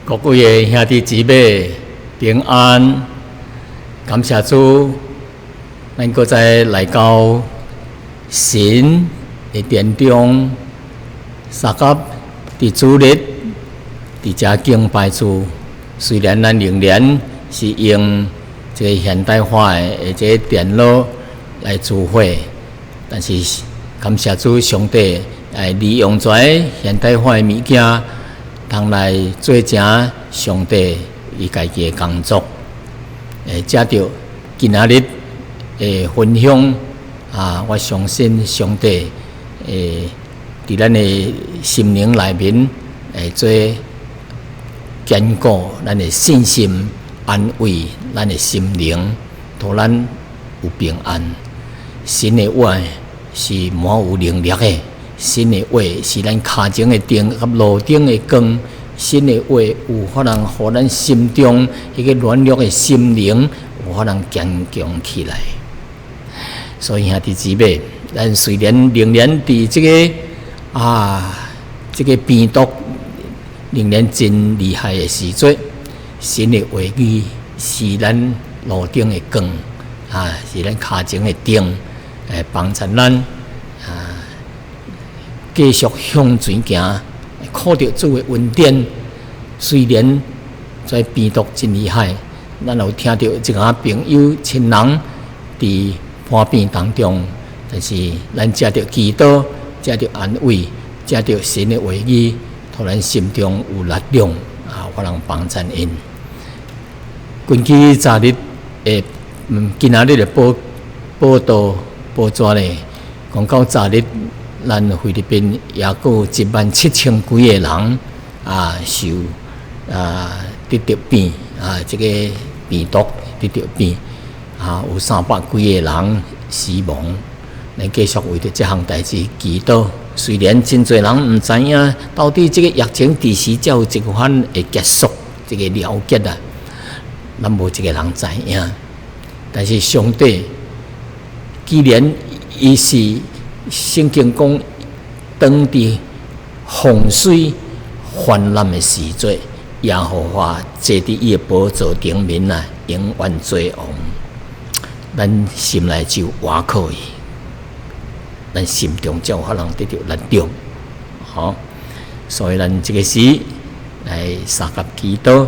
各位的兄弟姊妹平安，感谢主，咱搁再来到神的殿中，三甲伫主日伫遮敬拜主。虽然咱仍然是用这个现代化的这个电脑来聚会，但是感谢主，上帝来利用这现代化的物件，通来做成上帝伊家己的工作。借着今仔日的分享我相信上帝伫咱的心灵内面做坚固咱的信心，安慰咱的心灵，互咱有平安。神的话是满有能力的，神的话是咱脚前的灯和路顶的光。神的话有法能互咱心中迄个软弱的心灵有法能坚强起来。所以兄弟姊妹，咱虽然仍然伫这个病毒仍然真厉害的时阵，神的话语是咱路顶的光是咱脚前的灯，帮助咱继续向前行。靠着主的恩典，虽然这病毒真厉害，咱有听到一个朋友亲人伫患病当中，但是咱借着祈祷，借着安慰，借着神的话语，互咱心中有力量我能帮助因。根据昨日今仔日的报道报纸咧，讲到昨日。咱菲律宾也有17000几个人受得着病这个病毒得着病有300几个人死亡。咱继续为着这项代志祈祷。虽然真侪人唔知影到底这个疫情第时才有一番会结束，这个了结咱无一个人知影。但是上帝既然伊是圣经讲，当伫洪水泛滥的时阵，耶和华坐伫伊的宝座顶面永远做王。咱心内就倚靠伊，咱心中才有可能得到力量。所以咱这个时来三甲祈祷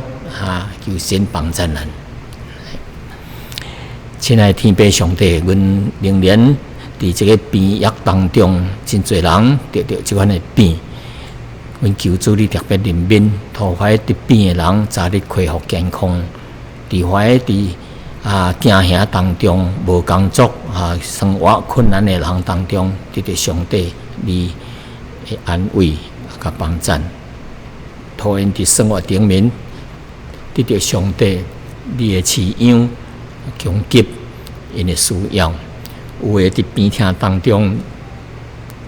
求神帮助咱。亲爱的天父上帝，阮仍然伫这个病疫当中，真侪人得到这款的病。阮求主你特别怜悯，互怀得病的人早日恢复健康。伫怀伫惊吓当中无工作生活困难的人当中，得到上帝你的安慰甲帮助，互因伫生活顶面得到上帝你的饲养供给因的需要。有诶伫病痛当中，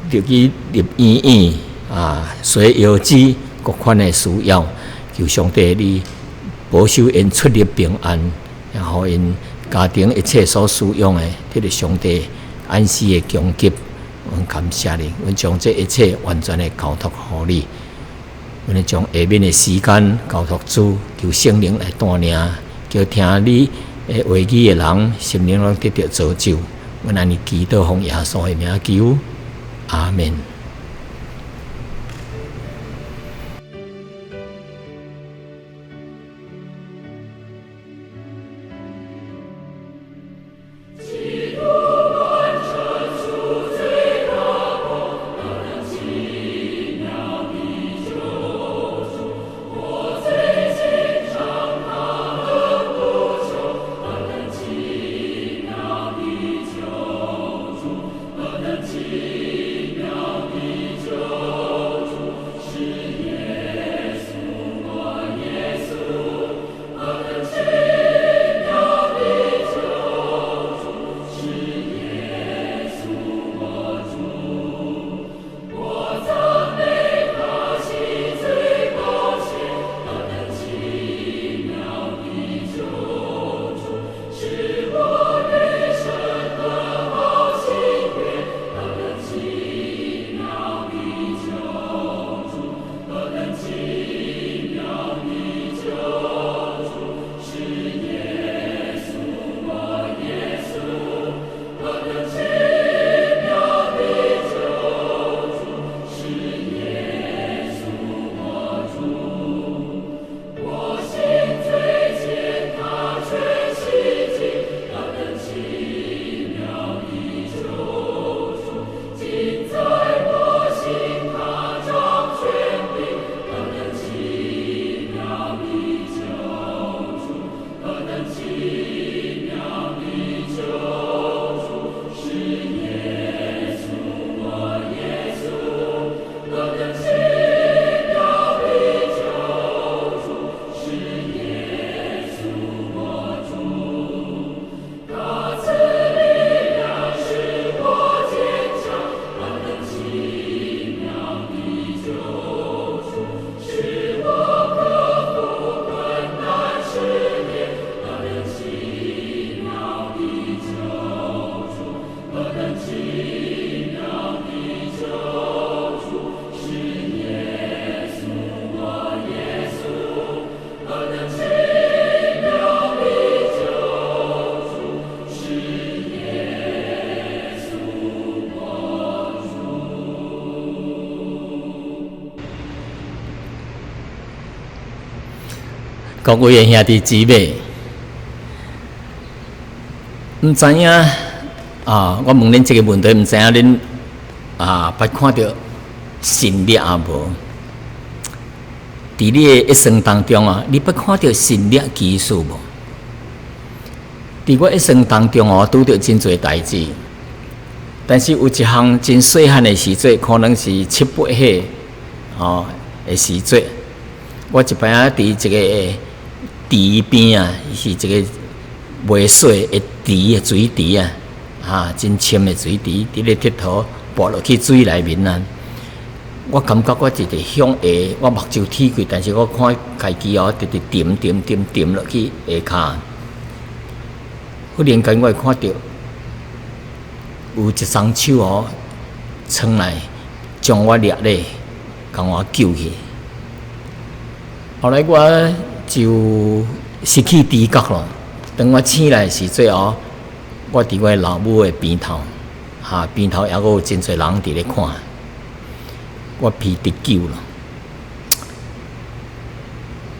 入去入医院随药剂各款诶需要，求上帝你保守因出入平安，然后因家庭一切所需用诶，得到上帝安息诶供给。阮感谢你，阮将这一切完全诶交托互你。阮将下面诶时间交托主，求圣灵来带领，叫听你诶话语诶人心灵拢得到造就。阮安尼祈祷奉耶稣的名求，阿门。奇妙。各位兄弟姊妹，毋知影我问恁这个问题，毋知影恁捌看到神力无？伫你的一生当中你捌看到神力奇事无？伫我一生当中拄着真侪代志，但是有一项真细汉的时阵，可能是7、8岁的时阵，我一摆伫一个池边是一个袂水的池水池真深的水池，伫咧佚佗，跋落去水内面我感觉我一直向下，我目睭铁开，但是我看家己直直沉落去下骹。忽然间，我会看到有一双手冲来，将我掠咧，将我救起。后来我就失去知觉了。当我醒来时阵我伫我老母的边头，边头还有真侪人伫咧看，我被得救了。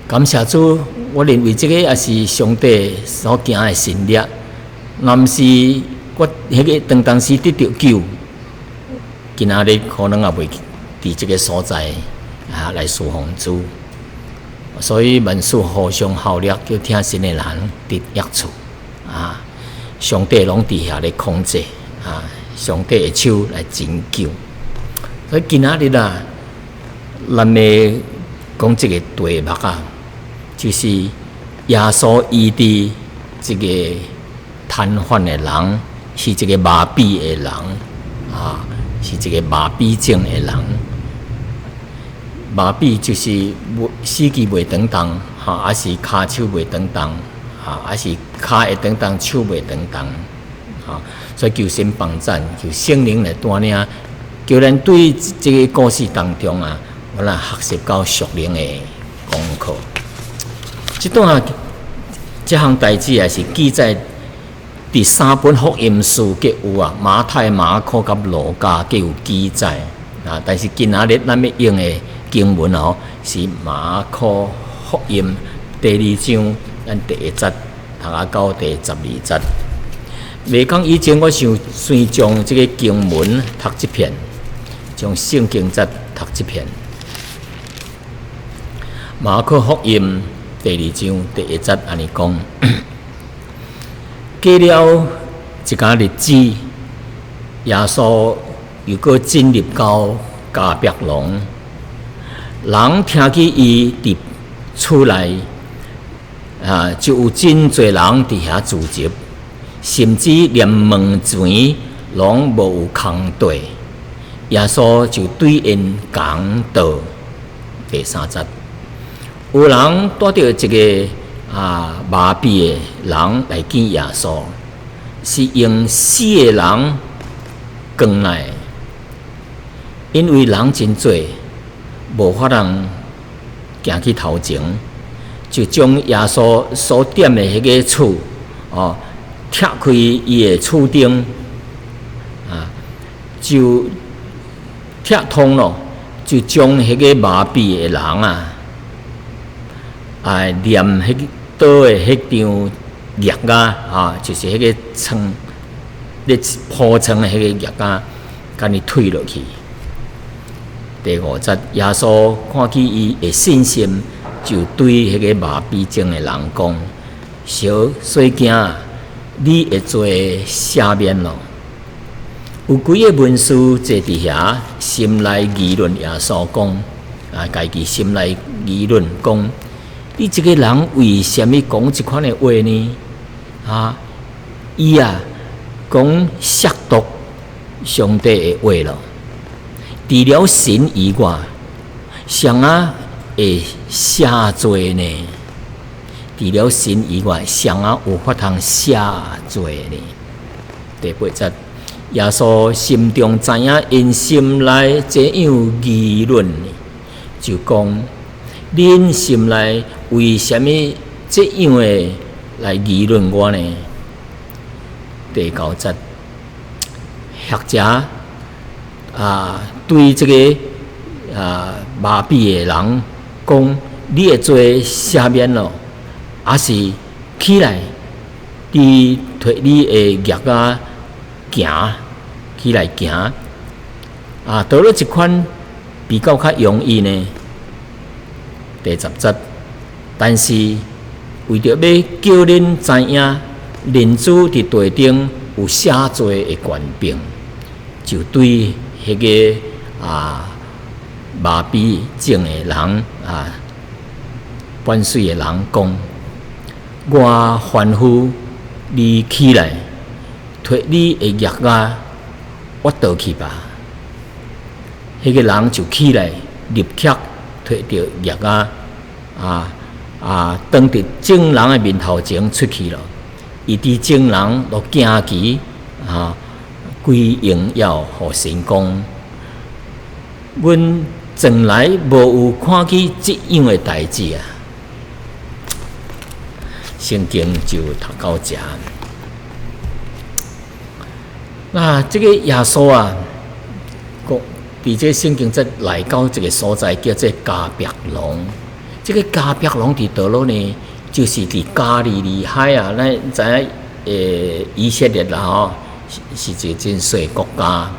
感谢主，我认为这个也是上帝所行的神力。若毋是我迄个当时得到救，今仔日可能也袂伫这个所在来侍奉主。所以万事互相效力，叫听神的人得益处上帝拢伫遐咧控制上帝的手来拯救。所以今仔日咱要讲这个题目就是耶稣医治这个瘫痪的人，是这个麻痹的人是这个麻痹症的人。麻痹就是四肢袂当动还是骹手袂当动还是骹会当动，手袂当动所以求神帮赞，求圣灵来带领，叫咱对这个故事当中我来学习到属灵的功课。这项代志也是记载第3本福音书皆有马太、马可甲路加皆有记载但是今仔日咱要用的经文是马可福音第2章咱第1节读到第12节。未讲以前，我想先将这个经文读一遍，将圣经节读一遍。马可福音第2章第1节安尼讲：过了一个日子，耶稣又搁进入到迦百农，人听见伊伫厝内就有真侪人伫遐聚集，甚至连门前拢无有空地。耶稣就对因讲道。第3节，有人带着一个麻痹的人来见耶稣，是用死的人扛来，因为人真多，无法人行去头前，就将耶稣所点的迄个厝拆开伊的厝顶就拆通了，就将迄个麻痹的人念迄倒的迄张叶就是迄个床咧铺床的迄个叶甲你推落去。第5节，耶稣看见伊的信心，就对迄个麻痹症的人讲：小细囝，你会做赦免咯。有几个文士坐伫遐，心内议论耶稣讲家己心内议论讲：你这个人为什么讲这款的话呢？伊讲亵渎上帝的话咯。除了神以外，谁会赦罪呢？除了神以外，谁有法通赦罪呢？第8节，耶稣心中知影因心内这样议论，就讲：恁心内为什么这样的来议论我呢？第9节，学者对这个麻痹的人讲：你会做赦免咯？还是起来，你摕你的脚啊行起来行啊，倒了一款比较较容易呢？第10节，但是为着要叫恁知影，人子伫地顶有赦罪的权柄，就对迄个麻痹症的人半水的人讲：我吩咐你起来，摕你的脚啊，我倒去吧。迄个人就起来，立刻摕着脚当伫众人的面头前出去了。伊伫众人都惊奇归荣耀互神讲：阮从来无有看见这样的代志啊！圣经就读到这。那这个耶稣啊，伫这圣经则来到一个所在，叫做加别农。这个加别农伫倒落呢，就是伫加利利海啊。咱知影以色列啦吼，是一个真小国家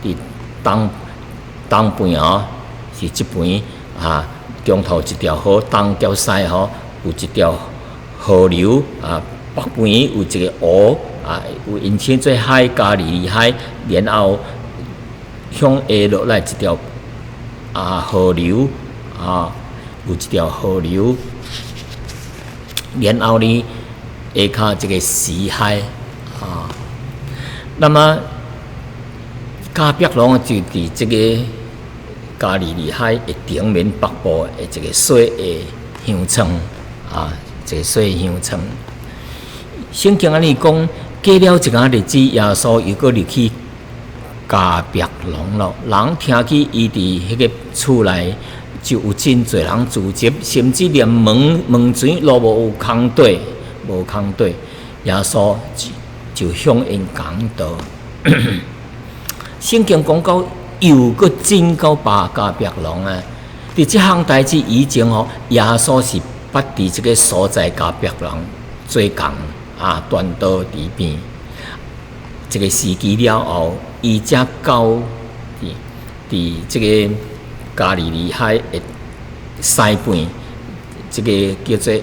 伫东边是这边中头一条河，东叫西有一条河流北边有一个湖有因称做海加利利海，然后向下落来一条河流有一条河流，然后呢下骹一个死海那么加别农就伫这个加利利海的顶面北部的一个小的乡村一个小的乡村。圣经安尼讲，过了一个日子，耶稣又搁入去加别农了。人听起伊伫迄个厝内就有真侪人聚集，甚至连门前都无空地，耶稣就向因讲道。圣经讲到又搁进到加别农啊！伫这项代志以前耶稣是捌伫这个所在加别农做工传道伫边。这个时期了后，伊才到伫这个加利利海的西边，这个叫做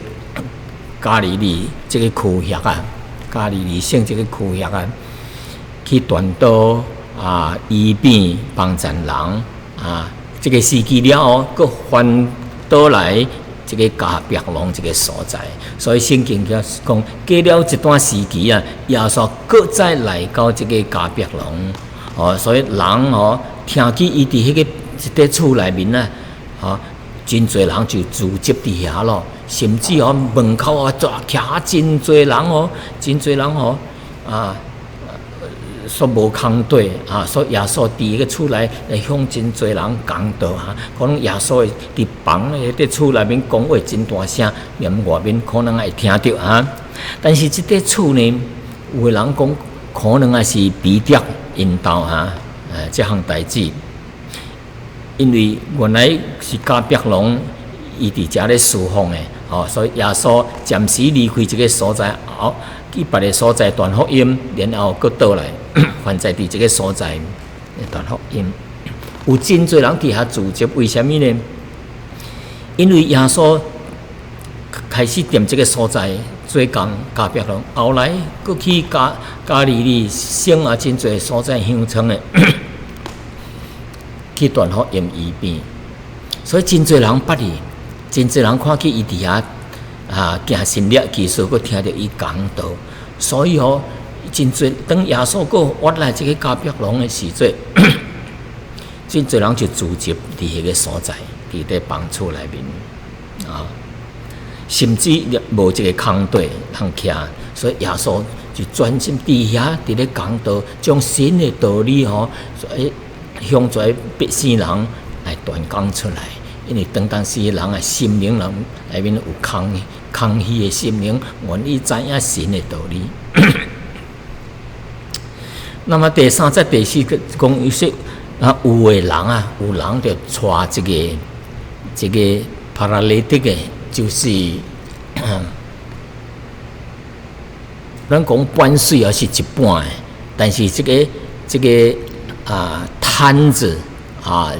加利利这个区域加利利省这个区域去传道医病帮助人这个时期了后，佮翻倒来这个加别农这个所在，所以圣经讲，过了一段时期耶稣搁再来到这个加别农所以人听起伊伫迄个一块厝内面真侪人就聚集伫遐咯，甚至门口徛真侪人说无空地所以耶稣伫迄个厝内来向真侪人讲道可能耶稣伫房迄块厝内面讲话真大声，连外面可能会听到但是这块厝呢，有的人讲可能也是逼迫引导这项代志，因为原来是加别农伊伫遮咧侍奉的所以耶稣暂时离开这个所在后，去别个所在传福音，然后搁倒来，还在伫这个所在传福音。有真侪人伫遐聚集，为什么呢？因为耶稣开始踮这个所在做工，加别农，后来搁去加利利省真侪所在乡村的去传福音医病，所以真侪人捌伊，真侪人看见伊伫遐行神力技术，搁听到伊讲道，所以真侪当耶稣搁挖来这个加别农的时阵，真侪人就聚集伫迄个所在，伫咧房厝内面甚至无一个空地通徛，所以耶稣就专心伫遐伫咧讲道，将神的道理向在百姓人来传讲出来。因为当时人的心灵内面有空虚的心灵，愿意知影神的道理。那么第3节第4节讲，说有的人有人就带这个paralytic的，就是咱讲半水也是一半的，但是这个瘫子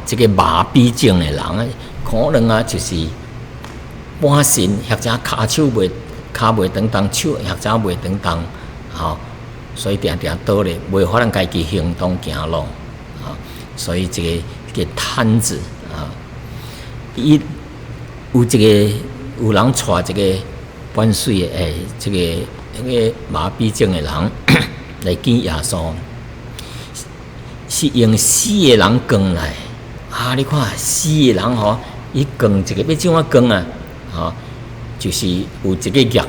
这个麻痹症的人可能就是半身或者脚袂当动，手或者袂当动，所以定定倒咧，袂法通家己行动行路，所以这个瘫子伊有有人带这个半水的这个麻痹症的人来见耶稣，是用死的人扛来你看死的人伊扛一个要怎么扛就是有一个夹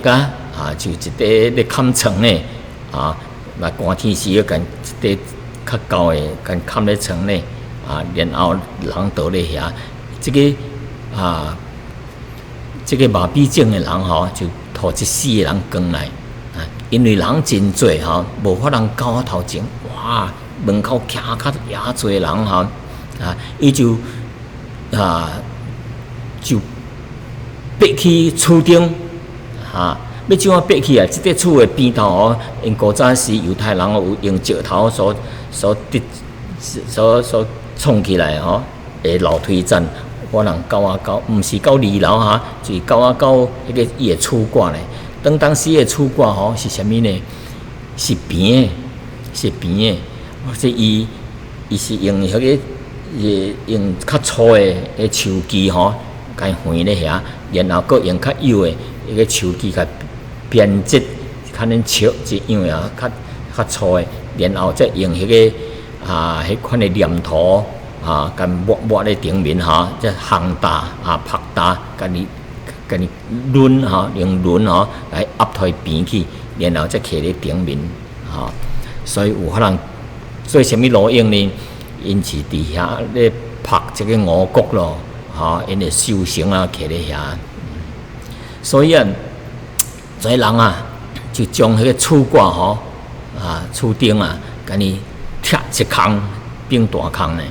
就一块咧砍床咧那寒天时要跟一块较高的跟砍咧床咧然后人倒咧遐，这个麻痹症的人就拖一死的人扛来因为人真多无法通到头前，哇，门口徛较也多人伊就爬去厝顶要怎爬去这个厝的边头因古早时犹太人有用石头所创起来的楼梯站，可能高毋是到2楼就是到迄个伊的厝挂咧。当时的厝挂是啥物呢？是平的，或者伊是用迄个用较粗的树枝甲伊横咧遐，然后佮用较幼的迄个树枝甲编织，较能切一样较粗的，然后再用迄个迄款的黏土甲抹咧顶面即烘搭拍搭，甲你轮用轮来压推平去，然后再徛咧顶面所以有可能做啥物路用呢？因是伫遐咧拍这个五谷咯因的修行徛咧遐，所以这人就将迄个厝挂厝顶甲你拆一空变大空咧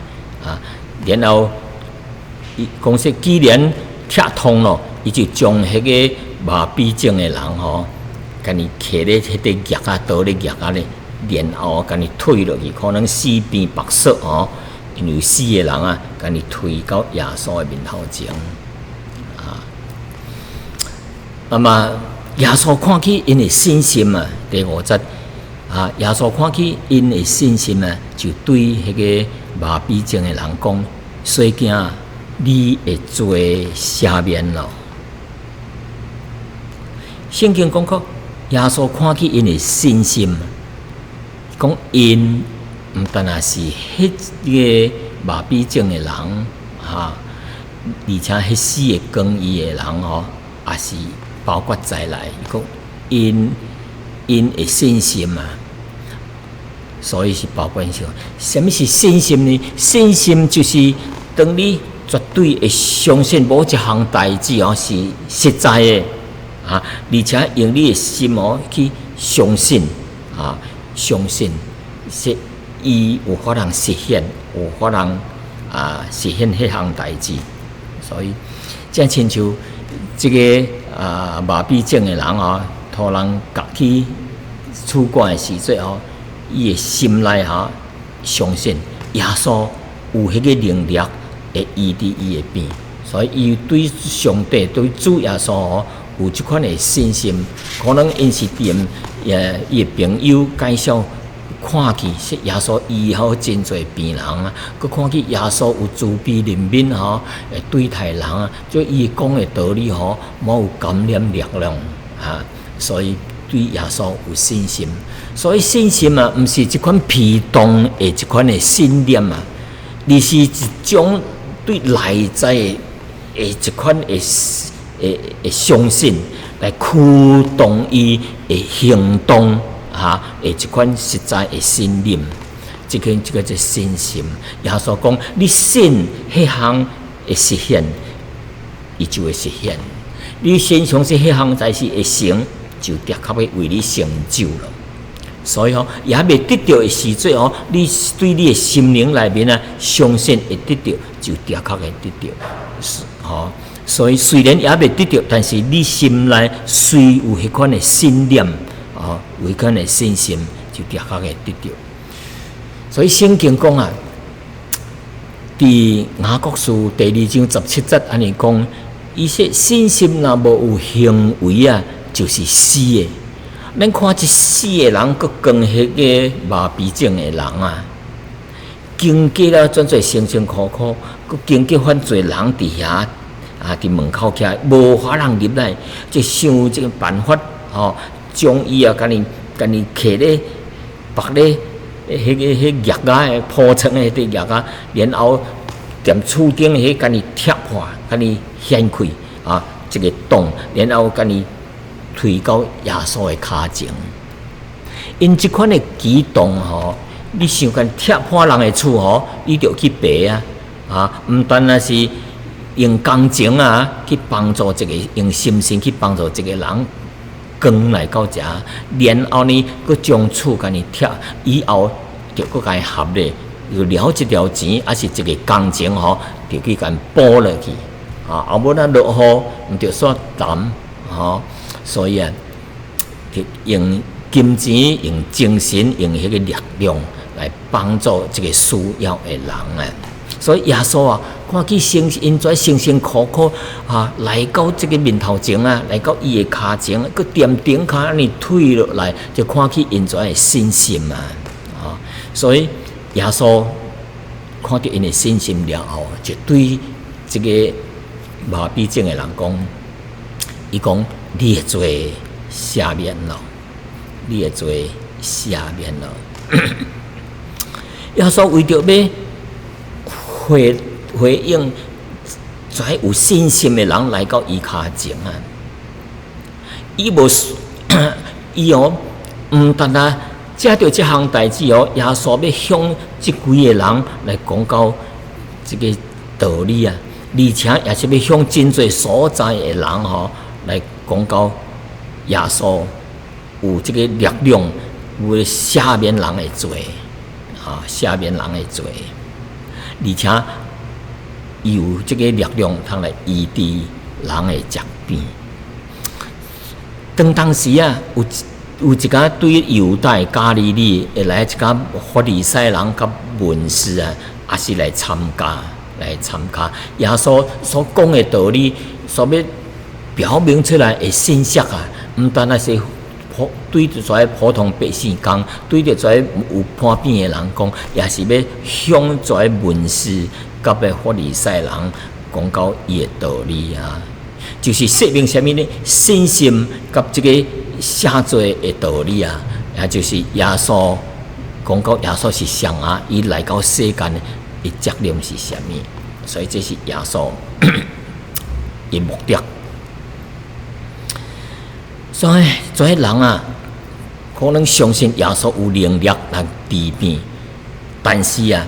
然后伊讲说既然拆通咯，伊就将迄个麻痹症的人甲你徛咧迄个夹倒咧夹咧，然后甲你推落去，可能四边白色因为死的人甲你推到耶稣的面头前那么耶稣看起因的信心第5节耶稣看起因的信心就对迄个麻痹症的人讲：所以你的罪赦免了。圣经讲过，耶稣看起因的信心，讲因毋单是迄个麻痹症的人而且迄死的光伊的人也是包括在内。讲因的信心所以是包括上。什么是信心呢？信心就是当你绝对会相信某一项代志是实在的而且用你的心去相信相信是伊有法通实现，有法通实现迄项代志。所以正亲像这个麻痹症的人突然夹起厝管的时阵伊的心内相信耶稣有迄个能力会医治伊的病，所以伊对上帝对主耶稣有即款的信心。可能因是踮伊的朋友介绍看去说耶稣医好真侪病人佮看去耶稣有慈悲怜悯会对待人所以伊讲的道理冇有感染力量所以对耶稣有信心。所以信心毋是一款被动的一款的信念而是一种对内在的一款的相信来驱动伊的行动的一款实在的信念，这个叫信心。耶稣讲，你信迄项会实现，伊就会实现。你先相信迄项代志会成，就的确会为你成就了。所以也未得到的时阵你对你的心灵内面相信会得到，就的确会得到。所以虽然也未得到，但是你心内虽有迄款的信念，有迄款的信心，就立刻会得到。所以圣经讲啊，伫雅各书第2章17节安尼讲，伊说信心若无有行为啊，就是死的。咱看一死的人，佮跟迄个麻痹症的人啊，经过了真侪辛辛苦苦，佮经过犯罪人伫遐伫门口徛，无法人入来，就想这个办法，将伊啊，甲你摕咧绑咧迄叶啊，铺床的迄个叶啊，然后踮厝顶迄甲你踢破，甲你掀开这个洞，然后甲你推到耶稣的骹前。因即款的举动你想干踢破人的厝你就去赔毋单那是用感情去帮助这个，用心去帮助这个人扛来到遮，然后呢，佮将厝甲你踢，以后就佮甲伊合咧，又了一条钱，还是一个工钱就去甲伊补落去后尾咱落雨，毋着煞淡所以就用金钱、用精神、用迄个力量来帮助这个需要的人所以耶稣看见因在辛辛苦苦来到这个面头前来到伊的骹前，佮踮顶骹安尼推落来，就看见因在的信心所以耶稣看到因的信心了后，就对这个麻痹症的人讲，伊讲你的罪赦免了，你的罪赦免了。耶稣为着要回应在有信心的人来到伊骹前伊无伊毋单借着这项代志耶稣要向这几个人来讲到这个道理而且也是要向真侪所在的人来讲到耶稣有这个力量，有赦免人的罪赦免人的罪，而且有这个力量通来医治人的疾病。当时有一家对犹太加利利会来一家法利赛人甲文士也是来参加。耶稣所讲的道理，所要表明出来的信息毋单那是对着在普通百姓讲，对着在有叛变的人讲，也是要向在文士甲个法利赛人讲到伊的道理就是说明什么呢？信心甲这个赦罪的道理也就是耶稣讲到耶稣是谁伊来到世间的责任是什么？所以这是耶稣的目的。所以这些人可能相信耶稣有能力来治病，但是耶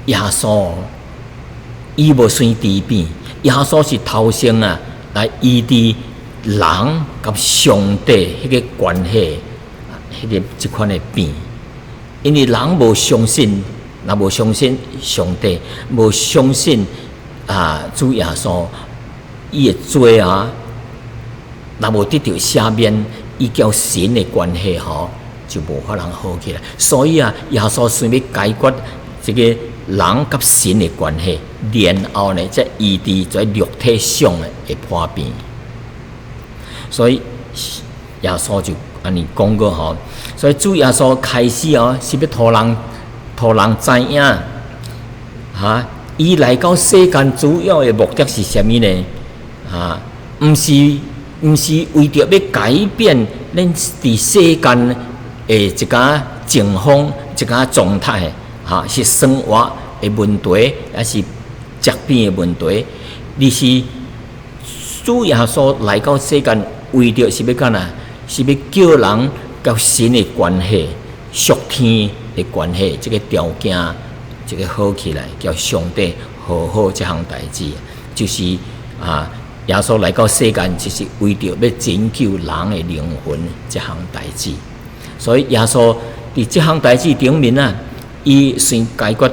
稣伊无算治病，耶稣是头先来医治人甲上帝迄个关系，迄个即款的病，因为人无相信。若无相信上帝，无相信主耶稣，伊的罪若无得到赦免，伊交神的关系就无法通好起来。所以耶稣想要解决这个人甲神的关系，然后呢，再医治在肉体上的破病。所以耶稣就安尼讲过所以主耶稣开始是要互人知影伊来到世间主要的目的是什么呢？毋是为着要改变咱伫世间的一个情况、一个状态是生活的问题，还是疾病的问题？而是主耶稣来到世间，为着是要干是要叫人甲神的关系、属天的关系，这个条件，这个好起来，叫上帝好这项代志，就是耶稣来到世间，就是为着要拯救人的灵魂这项代志。所以耶稣伫这项代志顶面伊先解决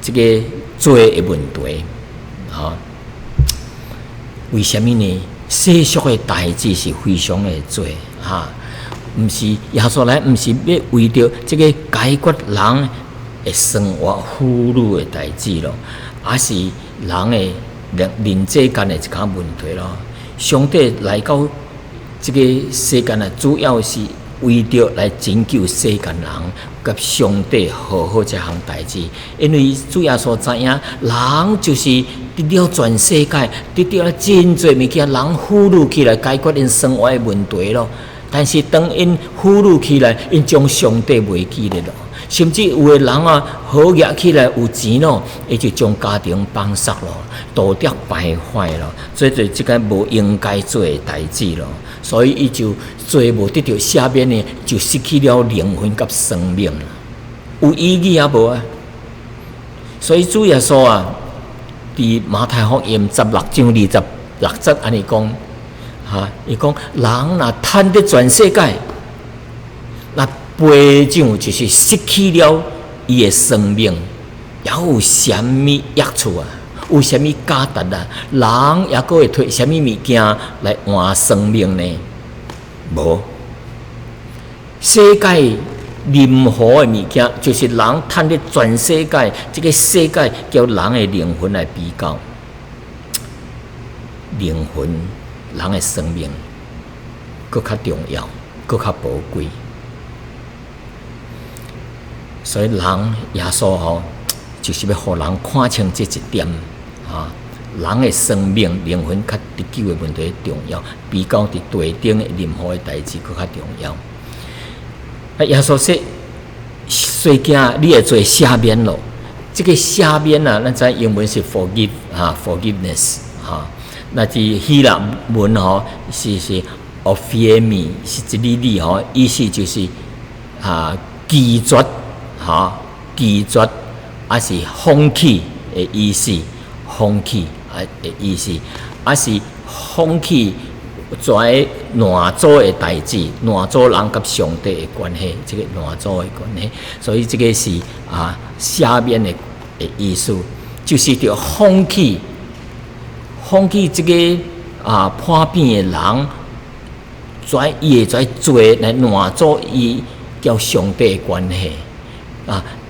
这个罪的问题为什么呢？世俗的代志是非常的多哈，毋是耶稣来，毋是要为着这个解决人的生活富裕的代志咯，而是人的人世间的一项问题咯。上帝来到这个世间啊，主要是为着来拯救世间人，甲上帝好好这项代志。因为主耶稣知影，人就是得了全世界，得到了真侪物件，人富裕起来解决因生活的问题咯。但是当因富裕起来，因将上帝忘记了咯。甚至有的人啊，好业起来有钱咯，伊就将家庭放杀咯，道德败坏咯，做做即个无应该做的代志咯。所以伊就做无得到赦免呢，就失去了灵魂甲生命啦，有意义啊无啊？所以主耶稣啊，伫马太福音16章26节安尼讲，哈，伊讲人若贪得全世界，那赔偿就是失去了伊的生命，也有啥物益处啊？有啥物价值啊？人也阁会摕啥物物件来换生命呢？无，世界任何的物件，就是人贪得全世界，这个世界叫人的灵魂来比较，灵魂、人的生命，搁较重要，搁较宝贵。所以人耶稣吼，就是要互人看清这一点啊，人的生命、灵魂较得救的问题重要，比较伫地顶的任何的代志搁较重要。啊，耶稣说：“细囝，你会做赦免咯。”这个赦免啊，咱知英文是 forgive 啊 ，forgiveness 啊。那伫希腊文吼是 ophiemi， 是一字吼，意思就是拒绝。拒绝还是放弃的意思，放弃的意思，还是放弃跩难做的代志，难做人甲上帝的关系，这个难做的关系，所以这个是赦免的意思，就是着放弃这个叛变的人，跩伊会跩做来难做伊交上帝的关系。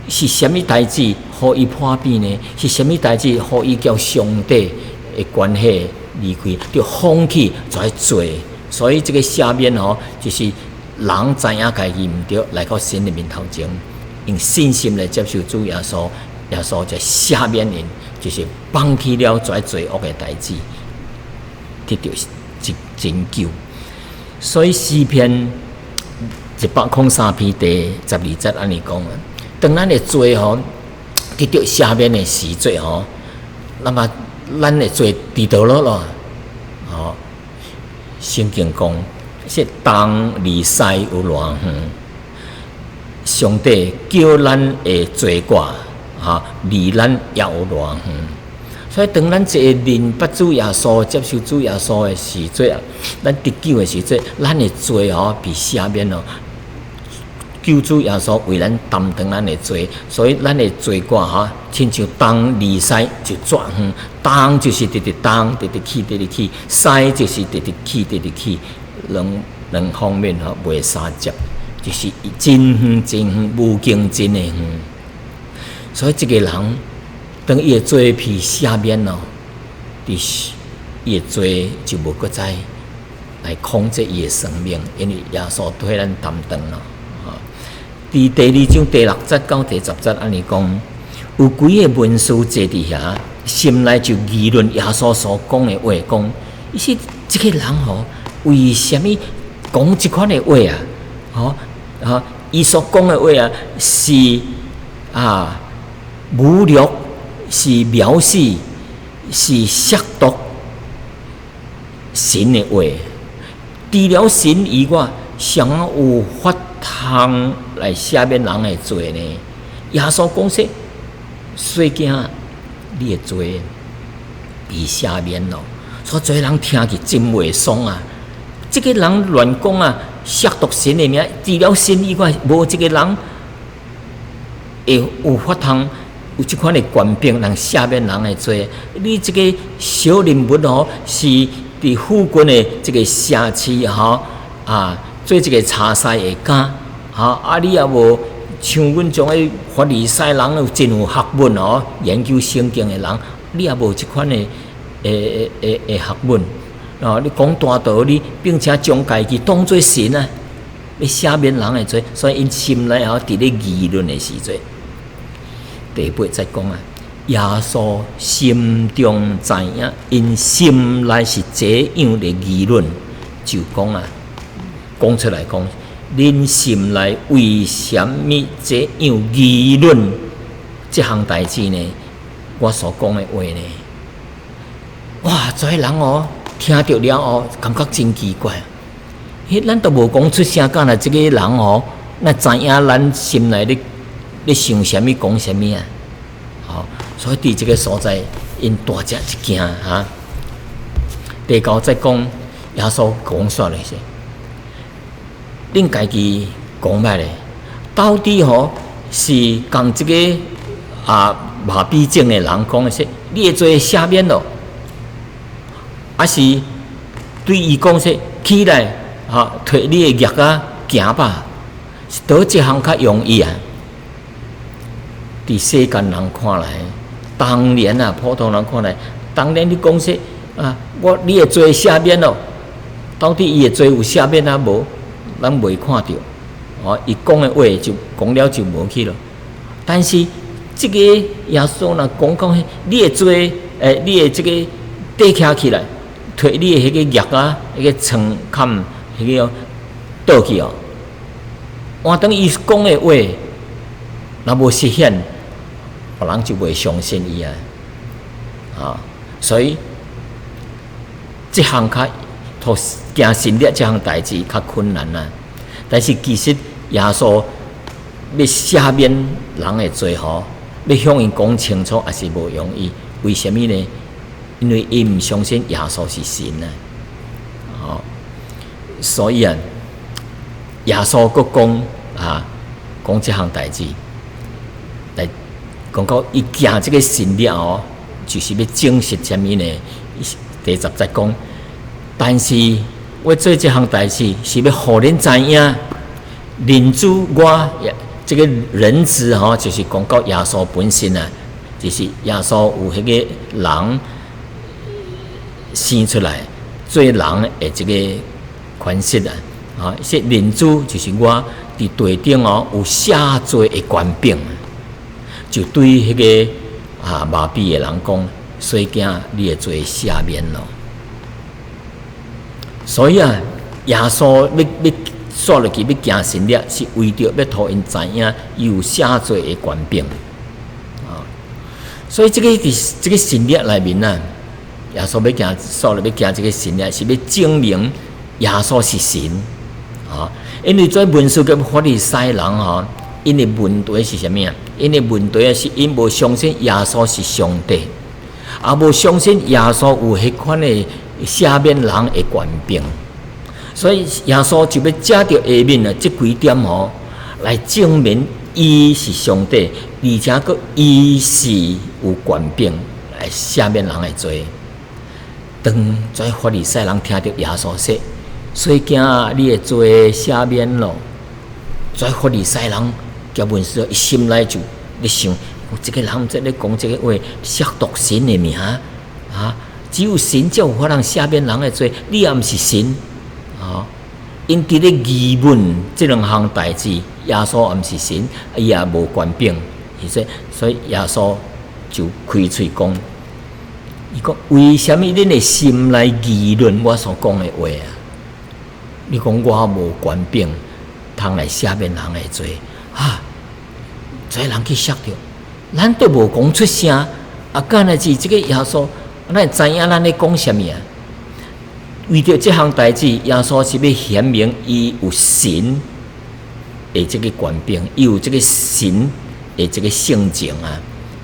是什么代志，互伊破变呢？是什么代志，互伊交上帝的关系离开，就放弃在做。所以这个赦免吼，就是人知影家己毋对，来到神的面头前，用信心来接受主耶稣，耶稣就赦免人，就是放弃了在罪恶的代志，得到拯救。所以诗篇103篇第12节安尼讲啊。当咱的罪吼得到赦免的时罪吼，那么咱的罪伫倒落咯，圣经讲说东离西有偌远，上帝叫咱的罪过离咱也有偌远。所以当咱一个认不主耶稣、接受主耶稣的时罪啊，咱得救的时罪，咱的罪被赦免咯。救主耶稣为咱担当咱的罪，所以咱的罪过亲像东离西就绝远，东就是直东，直去，西就是直去，两方面袂相接，就是真远无穷尽的远。所以这个人当伊的罪被赦免咯，伊的罪就无搁再来控制伊的生命，因为耶稣替咱担当咯。伫第2章第6节到第10节安尼讲，有几个文士坐伫遐，心内就议论耶稣所讲的话，讲伊是这个人为什么讲这款的话啊？伊所讲的话是侮辱，是藐视，是亵渎神的话。除了神以外，谁有法通来赦免人的罪呢？耶稣讲说：“细囝，你的罪被赦免咯。”所以侪人听去真袂爽啊！这个人乱讲亵渎神的名，除了神以外，无一个人会有法通有即款的官兵，人下面人会做。你这个小人物哦，是伫附近的这个社区吼做这个查西会干你也无像阮种个法利赛人有真有学问哦，研究圣经的人，你也无即款的学问你讲大道理，并且将家己当作神啊，你下面人会做，所以因心内伫咧议论的时阵。第八再讲耶稣心中知影，因心内是这样的议论，就讲讲出来讲，恁心内为什么这样议论这项代志呢？我所讲的话呢？哇，这些人听到了感觉真奇怪。咱都无讲出声，干那这个人那知影咱心内咧想什么讲什么所以伫这个所在，因大只一惊第九再讲，耶稣讲煞咧些，恁家己讲歹咧，到底是讲这个麻痹症的人讲的说，你会做下面咯，还是对伊讲说起来摕你的业行吧，是倒一项较容易伫世间人看来，当然普通人看来，当然你讲说你会做下面咯，到底伊会做有下面无？咱未看到伊讲的话就讲了就无去了。但是这个耶稣讲你会做你会这个缀起来，摕你的迄个业迄个床坎迄个倒去换等伊讲的话，若无实现，别人就袂相信伊所以这项行神力这项代志较困难但是其实耶稣要赦免人的罪要向因讲清楚也是无容易。为什么呢？因为伊唔相信耶稣是神所以耶稣佫讲这项代志，来讲到伊行这个神力就是要证实什么呢？第10节讲，但是我做这项代志是要互恁知影，人子我这个人子就是讲到耶稣本身就是耶稣有迄个人生出来做人的这个权势说人子就是我伫地顶有下罪的权柄，就对迄个麻痹的人讲，所以惊你会做下面咯。所以耶稣要说落去要行神力，是为着要互因知影有下罪的权柄所以这个神力内面耶稣要说了要行这个神力，是要证明耶稣是神因为做文士跟法利赛人因的问题是什么因的问题是因无相信耶稣是上帝，也无相信耶稣有迄款的赦免人的权柄，所以耶稣就要借着下面这几点来证明伊是上帝，而且佫伊是有权柄来赦免人的罪。当在法利赛人听到耶稣说，所以惊你会做赦免咯。在法利赛人甲文士，伊心内就咧想，这个人在咧讲这个话，亵渎神的名只有神才有法能赦免人的罪，你也毋是神因伫咧议论这两项代志，耶稣也毋是神，伊也无权柄，所以耶稣就开嘴讲，伊讲为什么恁的心内议论我所讲的话你讲我无权柄，通来赦免人的罪这人去吓着，咱都无讲出声干那是这个耶稣，咱会知影咱咧讲什么为着这项代志，耶稣是要显明伊有神的这个权柄，伊有这个神的这个性情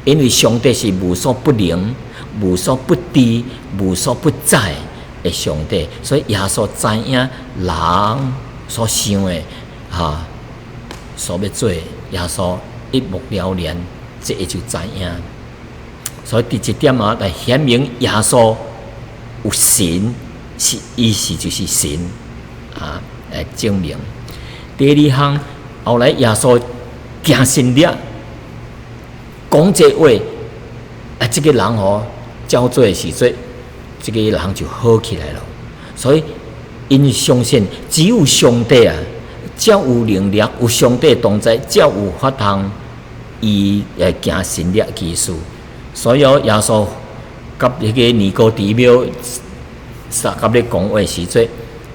因为上帝是无所不能、无所不知、无所不在的上帝，所以耶稣知影人所想的所要做，耶稣一目了然，这就知影。所以第一点啊，来显明耶稣有神，是伊是就是神啊，来证明。第二项，后来耶稣行神力，讲这话，啊，这个人哦，照做的时阵，这个人就好起来了。所以因相信，只有上帝啊，才有能力，有上帝同在，才有法通伊行神力技术。所以耶稣甲迄个尼哥底母甲咧讲话时阵，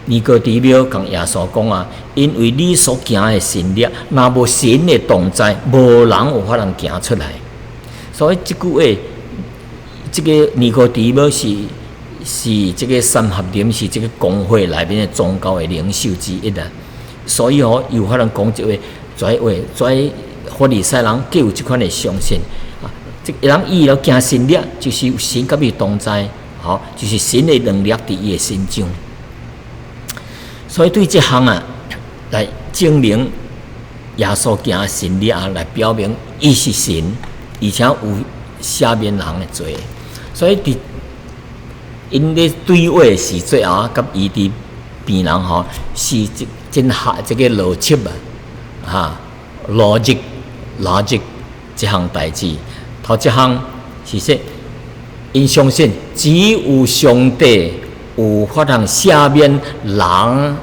尼哥底母甲耶稣讲啊，因为你所行的神力，若无神的同在，无人有法通行出来。所以即句话，这个尼哥底母是这个三合林，是这个公会内面的宗教的领袖之一啊。所以哦，有法通讲即话，跩法利赛人皆有即款的相信。这个人伊了行神力，就是有神甲伊同在，好，就是神的能力伫伊的身上。所以对这项啊，来证明耶稣行神力啊，来表明伊是神，而且有赦免人的罪。所以伫因咧对话的时阵啊，甲伊伫病人吼，是真下这个逻辑啊，逻辑这项代志。头一项是说，因相信只有上帝有法通赦免人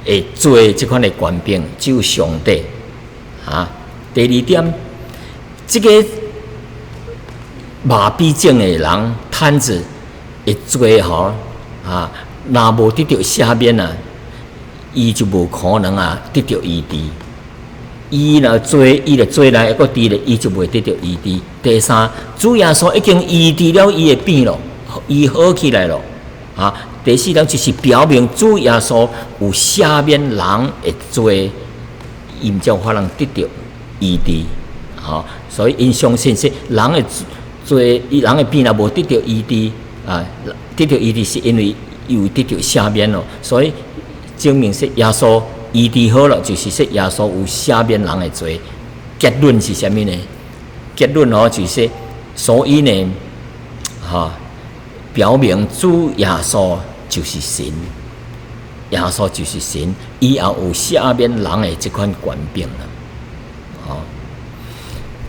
的罪，这款的权柄只有上帝啊。第二点，这个麻痹症的人摊子的罪吼啊，若无得到赦免啊，伊就无可能啊得到医治。伊若罪，伊就罪来，个治咧，伊就袂得到医治。第三，主耶稣已经医治了伊的病咯，伊好起来咯。啊，第四点就是表明主耶稣有赦免人的罪，因才有法能得到医治。好，所以因相信说人的罪，人的病若无得到医治啊，得到医治是因为有得到赦免咯，所以证明说耶稣医治好了，就是说耶稣有赦免人的罪。结论是啥物呢？结论哦，就是所以呢，表明主耶稣就是神，耶稣就是神，伊也有赦免人的这款权柄啦。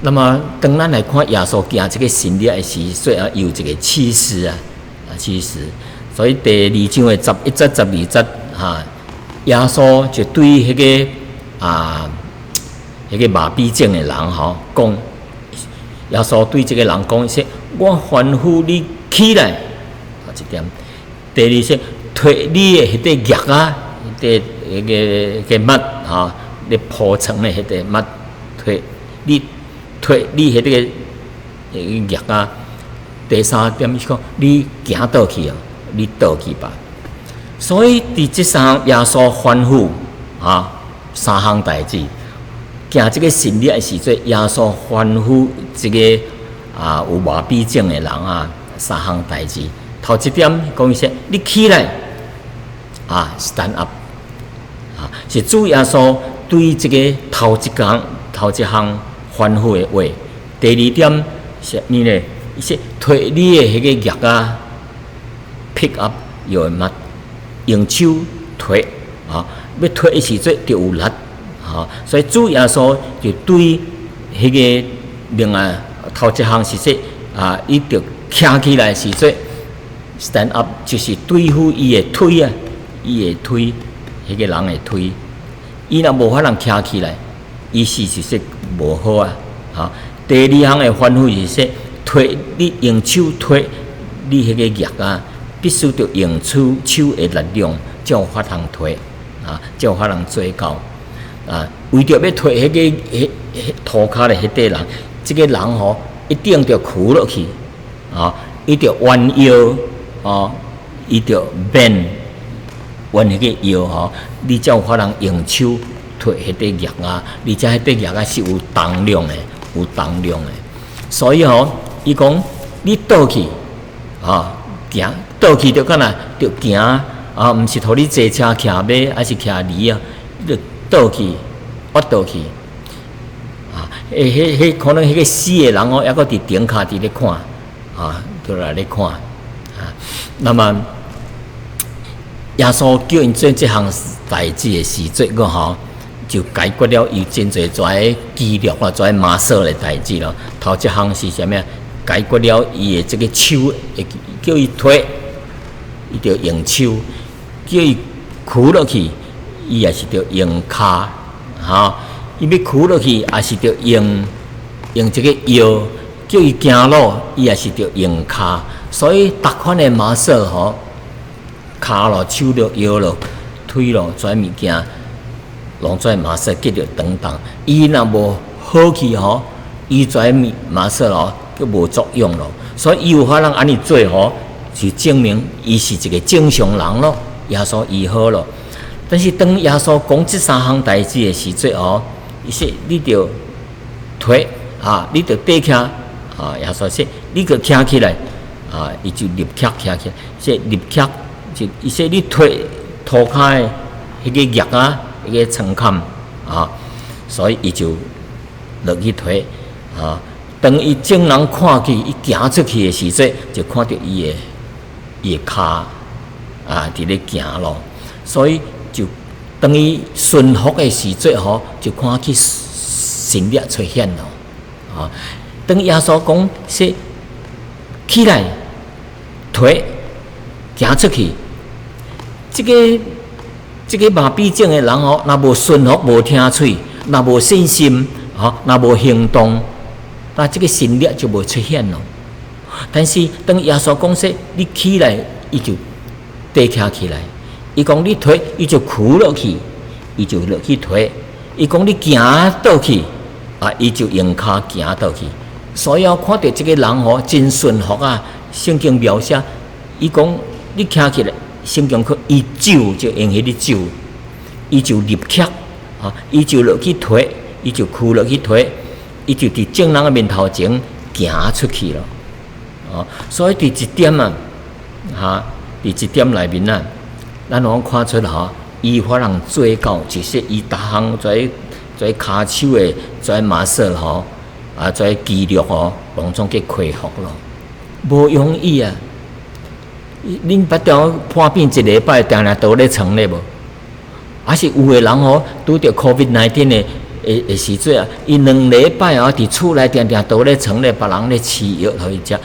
那么当咱来看耶稣行这个神力的时，最后有一个启示啊，启示。所以第2章的11节、12节耶稣就对迄个麻痹症的人讲，耶稣对这个人讲说：“我吩咐你起来。”一点。第二说：“脱你的迄个脚啊，迄个抹你铺床的迄个抹，脱你迄个脚啊。”第三点是讲：“你行倒去啊，你倒去吧。”所以伫这三耶稣吩咐三项代志，行这个神力的时阵，耶稣吩咐这个有麻痹症的人三项代志。头一点讲说，你起来stand up 是主耶稣对这个头一项吩咐的话。第二点是咩呢？伊说脱你的迄个脚pick up your mat。用手推要推的时阵就有力所以主耶稣就对迄个另外头一项是说伊就站起来的时阵 stand up， 就是对付伊的腿伊的腿迄个人的腿，伊若无法通站起来，意思是说无好第二项的吩咐是说推你用手推你迄个脚必须要用手的力量，才有法通推才有法通做到为着要推迄个涂骹的迄块人，这个人一定要屈落去伊着弯腰伊着弯迄个腰你才有法通用手推迄块叶而且迄块叶是有重量的，所以伊讲你倒去行。倒去就干呐，就行毋是互你坐车骑马，还是骑驴你就倒去，挖倒去可能迄个死的人哦，抑搁伫顶骹伫咧看啊，伫来咧看啊。那么耶稣叫因做这项代志的时阵，个吼就解决了伊真侪跩肌肉啊、跩麻色的代志咯。头一项是啥物啊？解决了伊的这个手，会叫伊推，伊着用手；叫伊屈落去，伊也是着用骹，吼。伊要屈落去，也是着用这个腰；叫伊行路，伊也是着用骹。所以，逐款的麻色吼。骹咯、手咯、腰咯、腿咯，跩物件，拢跩麻色结着等等。伊若无好去吼，伊跩麻色咯，就无作用咯。所以伊有法通安尼做吼，就证明伊是一个正常人咯。耶稣医好咯。但是当耶稣讲这三项代志的时阵哦，伊说你着腿啊，你着爬起啊，耶稣说你着站起来啊，伊就立刻站起来，说立刻。就伊说你腿涂骹的迄个叶啊，迄个床坎啊，所以伊就落去推啊。当伊众人看见伊行出去的时阵，就看到伊的骹啊伫咧行咯。所以就当伊顺服的时阵吼，就看去神力出现咯啊。当耶稣讲说起来腿行出去。这个麻痹症的人哦，若无顺服、无听喙，若无信心，若无行动，那这个神力就无出现咯。但是当耶稣讲说你起来，伊就爬起来；伊讲你腿，伊就屈落去，伊就落去腿；伊讲你行倒去，伊就用骹行倒去。所以看到这个人哦，真顺服啊！圣经描写，伊讲你站起来。圣经说，伊手就用迄个手，伊就立刻伊就落去推，伊就屈落去推，伊就伫众人的面头前行出去了。所以第一点第一点内面咱拢看出伊法通做到，就是伊逐项跩骹手的跩麻色跩肌肉拢总给恢复了，无容易啊！恁捌条破病一礼拜，定定倒咧床咧无？还是有的人拄着 COVID-19 的时阵啊，伊2礼拜伫厝内定定倒咧床咧，别人咧饲药互伊食，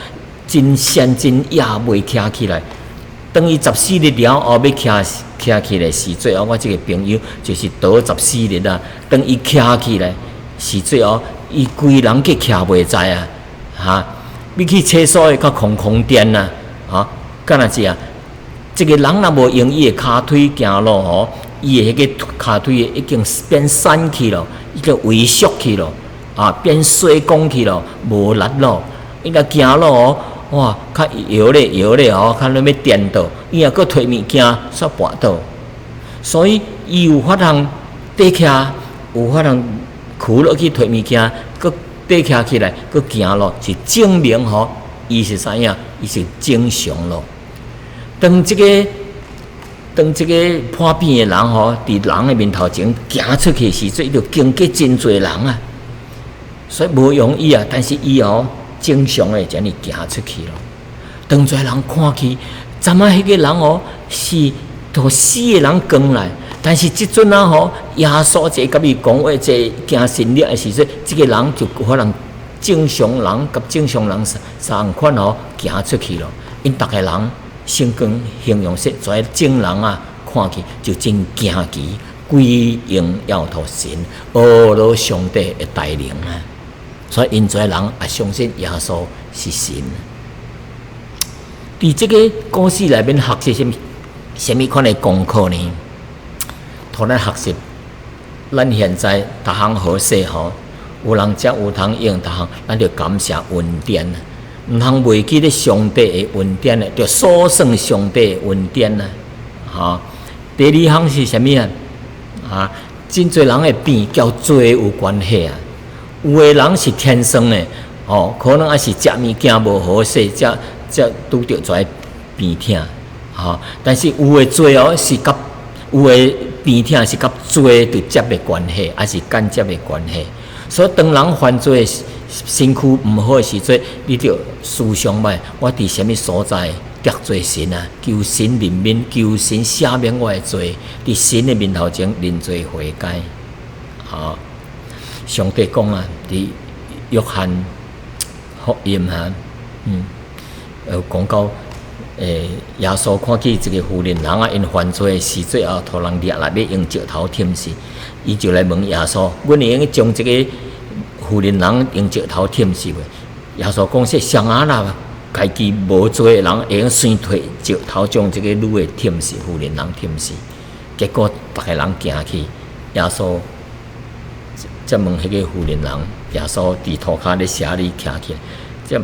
真酸真哑，袂起来。当伊14日了后要起起来时阵我这个朋友就是倒14日啊。当伊起来时阵伊规人计徛袂在啊！要去厕所会较空颠干那是这个人若无用伊的骹腿行路伊的迄个骹腿已经变散去了，已经萎缩去了变衰光去了，无力咯。伊若行路哇，较摇咧较那要颠倒，伊也搁摕物件煞跋倒，所以伊有法通爬起，有法通屈落去摕物件，搁爬起来，搁行路，是证明伊是啥样？伊是正常咯。当这个破病的人伫人的面头前行出去时阵，伊就经过真侪人啊，所以无容易啊。但是伊正常的这样行出去咯。当侪人看去，昨仔迄个人是互死的人讲来，但是即阵耶稣这甲伊讲话，这行神力的时阵，这个人就可能正常人甲正常人三款行出去咯。因逐个人圣经形容说，跩众人看去就真惊奇，归荣耀给神，阿罗上帝的带领所以因跩人也相信耶稣是神。伫这个故事内面学习什么款的功课呢？互咱学习，咱现在逐项好势有人才有通用，逐项咱就感谢恩典毋通忘记咧上帝的恩典着数算上帝的恩典第二项是啥物真侪人的病交罪有关系有的人是天生的可能也是食物件无好势，才拄着跩病痛但是有的罪是甲有的病痛是甲罪直接的关系，还是间接的关系。所以当人犯罪身躯毋好诶时阵，你着思想唛，我伫什物所在得罪神啊？求神怜悯，求神赦免我诶罪，伫神诶面头前认罪悔改。好，上帝讲啊，伫约翰福音啊，讲到耶稣看见一个妇人人啊，因犯罪时最后，互人掠来要用石头添死，伊就来问耶稣：阮会用将这个妇人人用石头添死袂？耶稣讲说：谁啊啦，家己无罪的人会用先摕石头将这个女的添死，妇人人添死。结果逐个人行去，耶稣则问迄个妇人人，耶稣伫涂骹咧写哩徛起来，则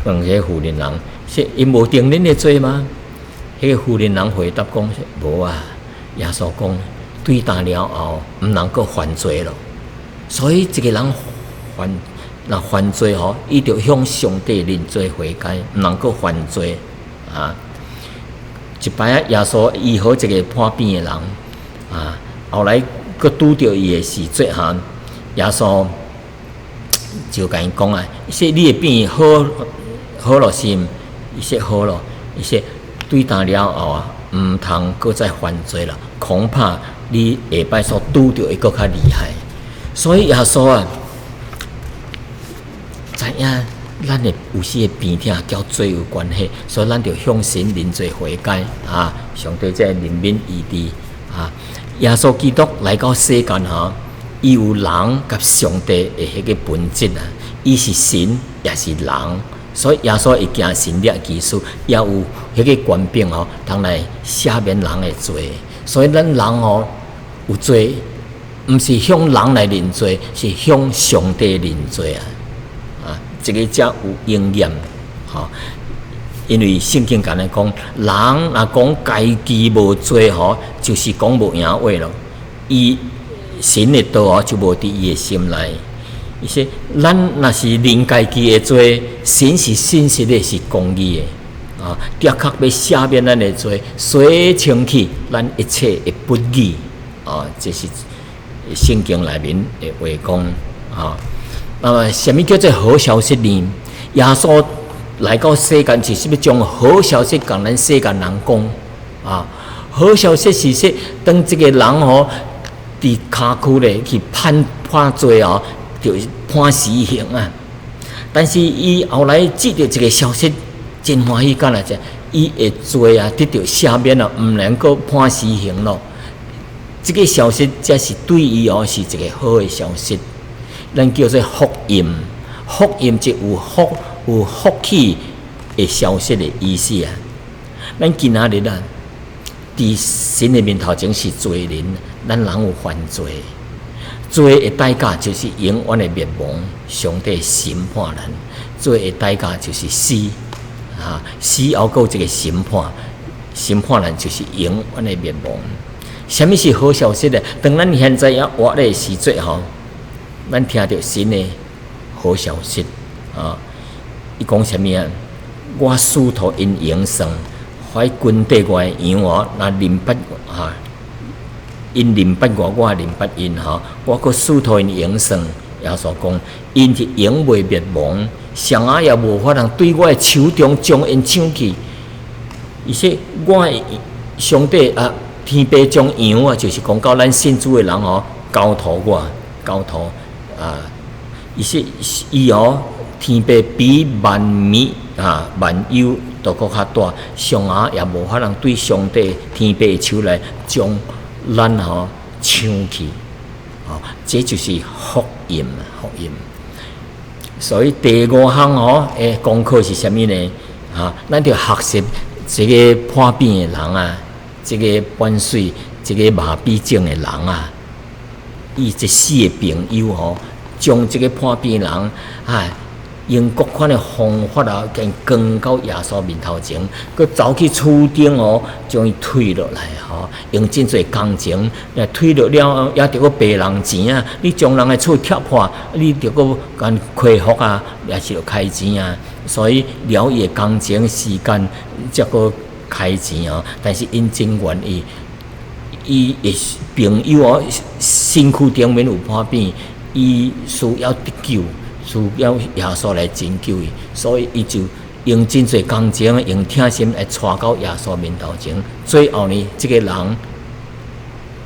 问迄个妇人人。说因无定恁的罪吗？迄个妇人人回答讲：无啊。耶稣讲：对大了后，毋能够犯罪咯。所以一个人犯罪吼，伊着向上帝认罪悔改，毋能够犯罪啊。一摆啊，耶稣医好一个破病的人啊，后来佮拄着伊的是最后，耶稣就甲伊讲啊：说你的病好了是？伊说好咯，伊说对待了后啊，毋通搁再犯罪了，恐怕你下摆所拄着会搁较厉害。所以耶稣啊，知影咱的有时的病痛交罪有关系，所以咱着向神认罪悔改啊，上帝才怜悯医治啊。耶稣基督来到世间吼，伊有人甲上帝的迄个本质啊，伊是神也是人。所以耶稣会行神力技术，也有迄个权柄吼，通来赦免人的罪。所以咱人吼有罪，毋是向人来认罪，是向上帝认罪啊！啊，这个才有应验吼。因为圣经讲咧讲，人若讲家己无罪吼，就是讲无赢话咯。伊神的道哦，就无伫伊的心内。伊说，咱若是认家己的罪，神是信实的，是公义的啊，的确要赦免咱的罪，洗清去咱一切的不义啊，这是圣经内面的话讲啊。那么，什么叫做好消息呢？耶稣来到世间，就是要将好消息甲咱世间人讲啊。好消息是说，当这个人吼伫骹躯咧去判罪哦。就是判死刑啊！但是伊后来知到这个消息，真欢喜，干来者，伊的罪啊得到赦免了，毋能够判死刑咯。这个消息才是对伊哦是一个好的消息，咱叫做福音。福音即有福气的消息的意思啊。咱今仔日啊，伫神的面头前是罪人，咱人有犯罪。罪的代价就是永远的灭亡，上帝审判人。罪的代价就是死啊，死后有一个审判，审判人就是永远的灭亡。什么是好消息呢？当咱现在要活的时阵吼，咱听到神的好消息啊！伊讲什么啊？我使徒因永生，怀军队外养我，那临不啊？因临不我临不因吼，我个使徒因永生，耶稣讲，因是永未灭亡，上下也无法通对我的手中将因抢去。伊说，我上帝啊，天父将羊啊，就是讲到咱信主的人吼，交托我，交托啊。伊说，伊哦，天父比万米啊万有都搁较大，上下也无法通对上帝天父的手来将。咱吼抢去，哦，这就是福音，福音。所以第五项吼，功课是啥物呢？啊，咱着学习这个破病的人啊，这个半水、这个麻痹症的人啊，伊一世的朋友吼，将这个破病人啊。用各款的方法啊，给扛到耶稣面头前，佮走去厝顶哦，将伊推落来吼，用真侪工钱来推落了，也着个赔人钱啊！你将人的厝敲破，你着个干亏福啊，也是着开钱啊。所以了伊的工钱时间，则个开钱啊。但是因真愿意，伊的朋友哦，身躯顶面有破病。伊需要得救，需要耶稣来拯救伊，所以伊就用真侪工情，用疼心来带到耶稣面头前。最后呢，这个人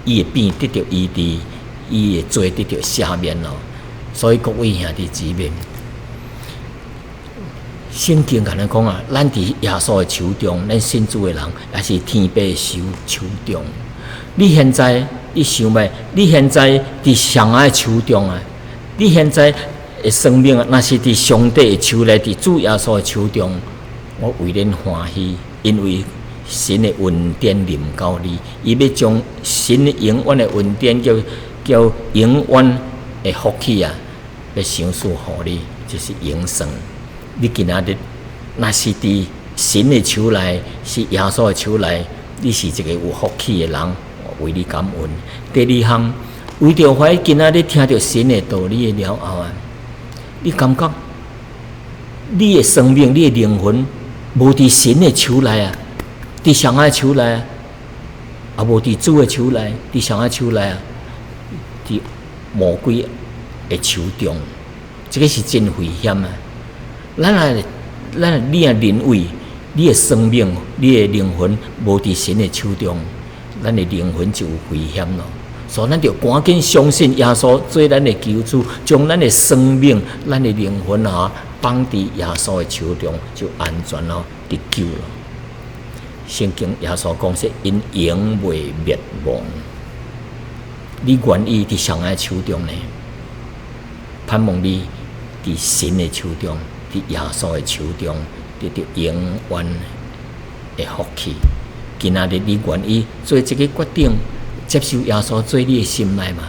伊的病得到医治，伊的罪得到赦免咯。所以各位兄弟姊妹，圣经甲咱讲啊，咱伫耶稣的手中，咱信主的人也是天父手中。你现在你想觅，你现在伫上帝的手中啊，你现在的生命若是伫上帝的手内，伫主耶稣的手中，我为恁欢喜，因为神的恩典临到你，伊要将神的永远的恩典叫永远的福气啊，要赏赐互你，就是永生。你今仔日若是伫神的手内，是耶稣的手内，你是一个有福气的人，我为你感恩。第二项，为着怀今仔日听到神的道理了后啊，你感觉你的生命、你的灵魂无伫神的手内啊，伫上帝手内啊，也无伫主的手内，伫上帝手内啊，伫魔鬼的手中，这个是真危险啊！你也认为你的生命、你的灵魂无伫神的手中，咱的灵魂就有危险咯。所以咱就赶紧相信耶稣做咱的救主，将咱的生命、咱的灵魂啊放伫耶稣的手中，就安全咯，得救咯。圣经耶稣讲说，因永未灭亡。你愿意伫上帝手中呢？盼望你伫神的手中。伫耶稣的手中，得到永远的福气。今仔日你愿意做这个决定，接受耶稣做你的心内嘛？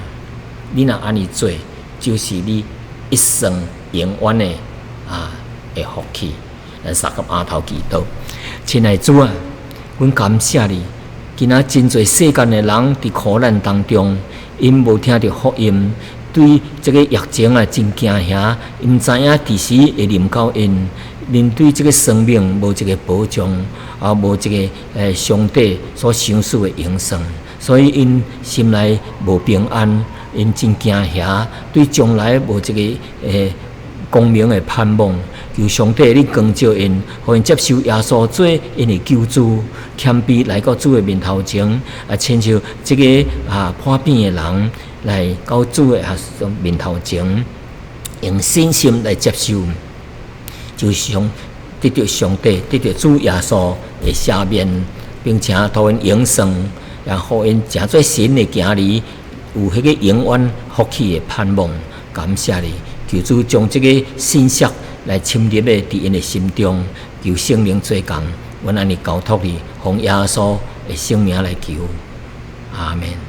你若安尼做，就是你一生永远的福气。咱三个阿头祈祷，亲爱的主啊，阮感谢你。今仔真侪世间的人伫苦难当中，因无听到福音。对这个疫情啊，真惊吓，因毋知影第时会临到因，因对这个生命无一个保障，也无一个上帝所赏赐的永生，所以因心内无平安，因真惊吓，对将来无一个光明的盼望。求上帝你光照因，互因接受耶稣做因的救主，谦卑来到主的面头前，亲像这个破病的人。来到主的面头前，用信心来接受，就得到上帝、得到主耶稣的赦免，并且互因永生，也互因诚做神的儿女，有迄个永远福气的盼望。感谢你，求主将这个信息来深入的伫因的心中，求圣灵做工，阮安尼交托你，奉耶稣的圣名来求，阿门。